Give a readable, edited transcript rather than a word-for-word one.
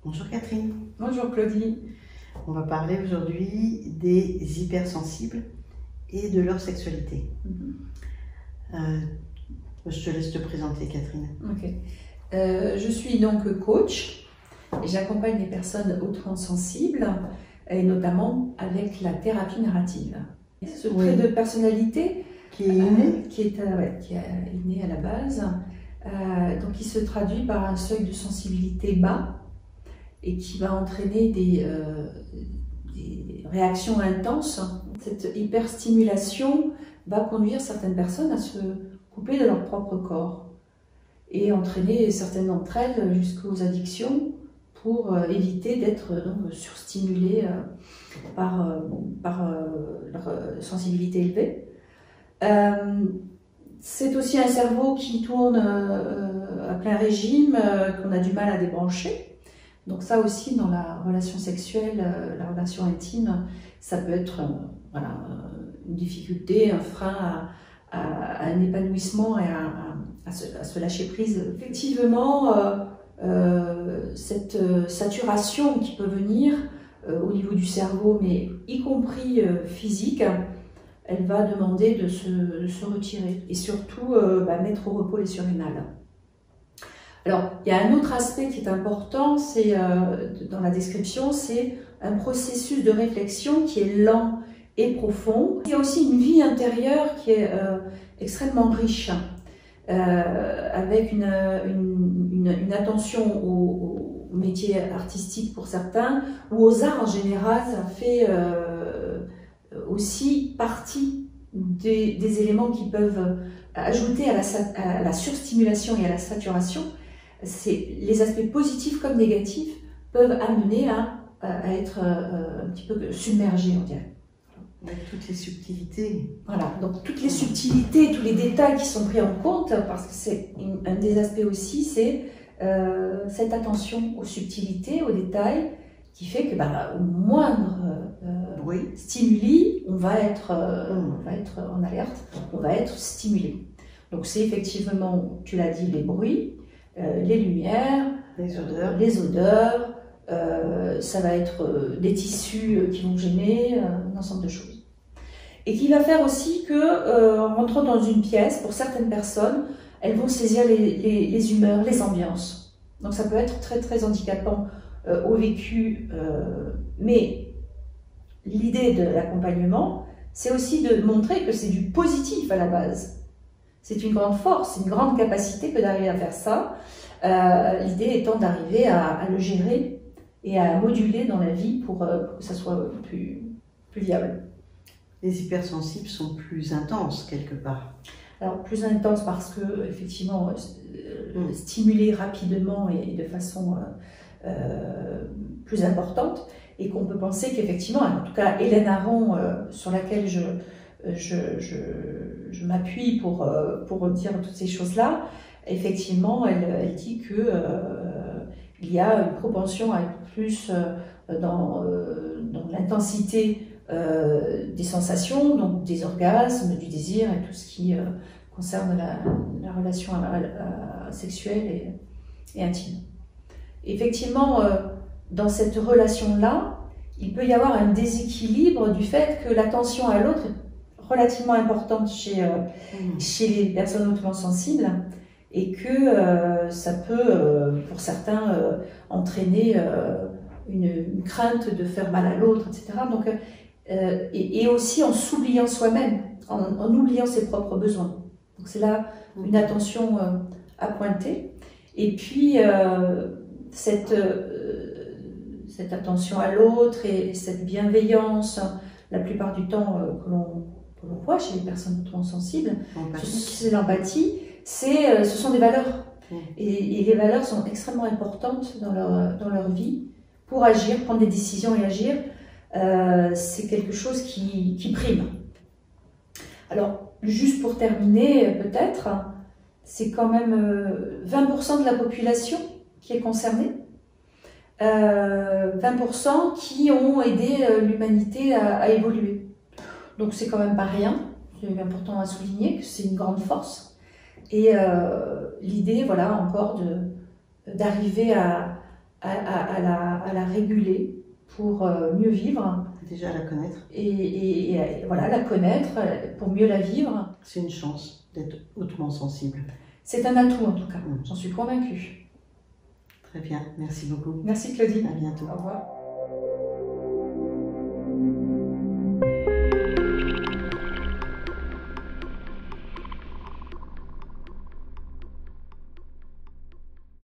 Bonjour Catherine. Bonjour Claudie. On va parler aujourd'hui des hypersensibles et de leur sexualité. Je te laisse te présenter Catherine. Ok. Je suis donc coach et j'accompagne les personnes hautement sensibles et notamment avec la thérapie narrative. Ce trait de personnalité qui est inné, qui est inné à la base, donc qui se traduit par un seuil de sensibilité bas et qui va entraîner des réactions intenses. Cette hyperstimulation va conduire certaines personnes à se couper de leur propre corps et entraîner certaines d'entre elles jusqu'aux addictions pour éviter d'être surstimulées par leur sensibilité élevée. C'est aussi un cerveau qui tourne à plein régime, qu'on a du mal à débrancher. Donc ça aussi, dans la relation sexuelle, la relation intime, ça peut être une difficulté, un frein à un épanouissement et à se lâcher prise. Effectivement, cette saturation qui peut venir au niveau du cerveau, mais y compris physique, elle va demander de se retirer et surtout mettre au repos les surrénales. Alors, il y a un autre aspect qui est important, c'est dans la description, c'est un processus de réflexion qui est lent et profond. Il y a aussi une vie intérieure qui est extrêmement riche, avec une attention au métier artistique pour certains, ou aux arts en général. Ça fait aussi partie des éléments qui peuvent ajouter à la surstimulation et à la saturation. Les aspects positifs comme négatifs peuvent amener à être un petit peu submergés, on dirait. Avec toutes les subtilités. Voilà, donc toutes les subtilités, tous les détails qui sont pris en compte, parce que c'est un des aspects aussi, c'est cette attention aux subtilités, aux détails, qui fait que au moindre stimuli, on va être en alerte, on va être stimulé. Donc c'est effectivement, tu l'as dit, les bruits, les lumières, les odeurs, ça va être des tissus qui vont gêner, un ensemble de choses. Et qui va faire aussi que, en rentrant dans une pièce, pour certaines personnes, elles vont saisir les humeurs, les ambiances. Donc ça peut être très très handicapant au vécu, mais l'idée de l'accompagnement, c'est aussi de montrer que c'est du positif à la base. C'est une grande force, une grande capacité que d'arriver à faire ça. L'idée étant d'arriver à le gérer et à moduler dans la vie pour que ça soit plus viable. Les hypersensibles sont plus intenses quelque part. Alors plus intenses parce que effectivement stimulés rapidement et de façon plus importante, et qu'on peut penser qu'effectivement, en tout cas Hélène Aron, sur laquelle je m'appuie pour dire toutes ces choses-là, effectivement, elle dit que il y a une propension à être plus dans l'intensité des sensations, donc des orgasmes, du désir et tout ce qui concerne la relation sexuelle et intime. Effectivement, dans cette relation-là, il peut y avoir un déséquilibre du fait que l'attention à l'autre est relativement importante chez les personnes hautement sensibles, et que ça peut, pour certains, entraîner une crainte de faire mal à l'autre, etc. Donc, et aussi en s'oubliant soi-même, en oubliant ses propres besoins. Donc c'est là une attention à pointer. Et puis, cette attention à l'autre et cette bienveillance, la plupart du temps que l'on voit chez les personnes hautement sensibles, c'est l'empathie, ce sont des valeurs. Et les valeurs sont extrêmement importantes dans leur vie pour agir, prendre des décisions et agir. C'est quelque chose qui prime. Alors, juste pour terminer, peut-être, c'est quand même 20% de la population qui est concernée. 20% qui ont aidé l'humanité à évoluer. Donc c'est quand même pas rien, c'est important à souligner que c'est une grande force. Et l'idée, voilà, encore d'arriver à à la réguler pour mieux vivre. Déjà la connaître. Et voilà, la connaître pour mieux la vivre. C'est une chance d'être hautement sensible. C'est un atout en tout cas, j'en suis convaincue. Très bien, merci beaucoup. Merci Claudine. À bientôt. Au revoir.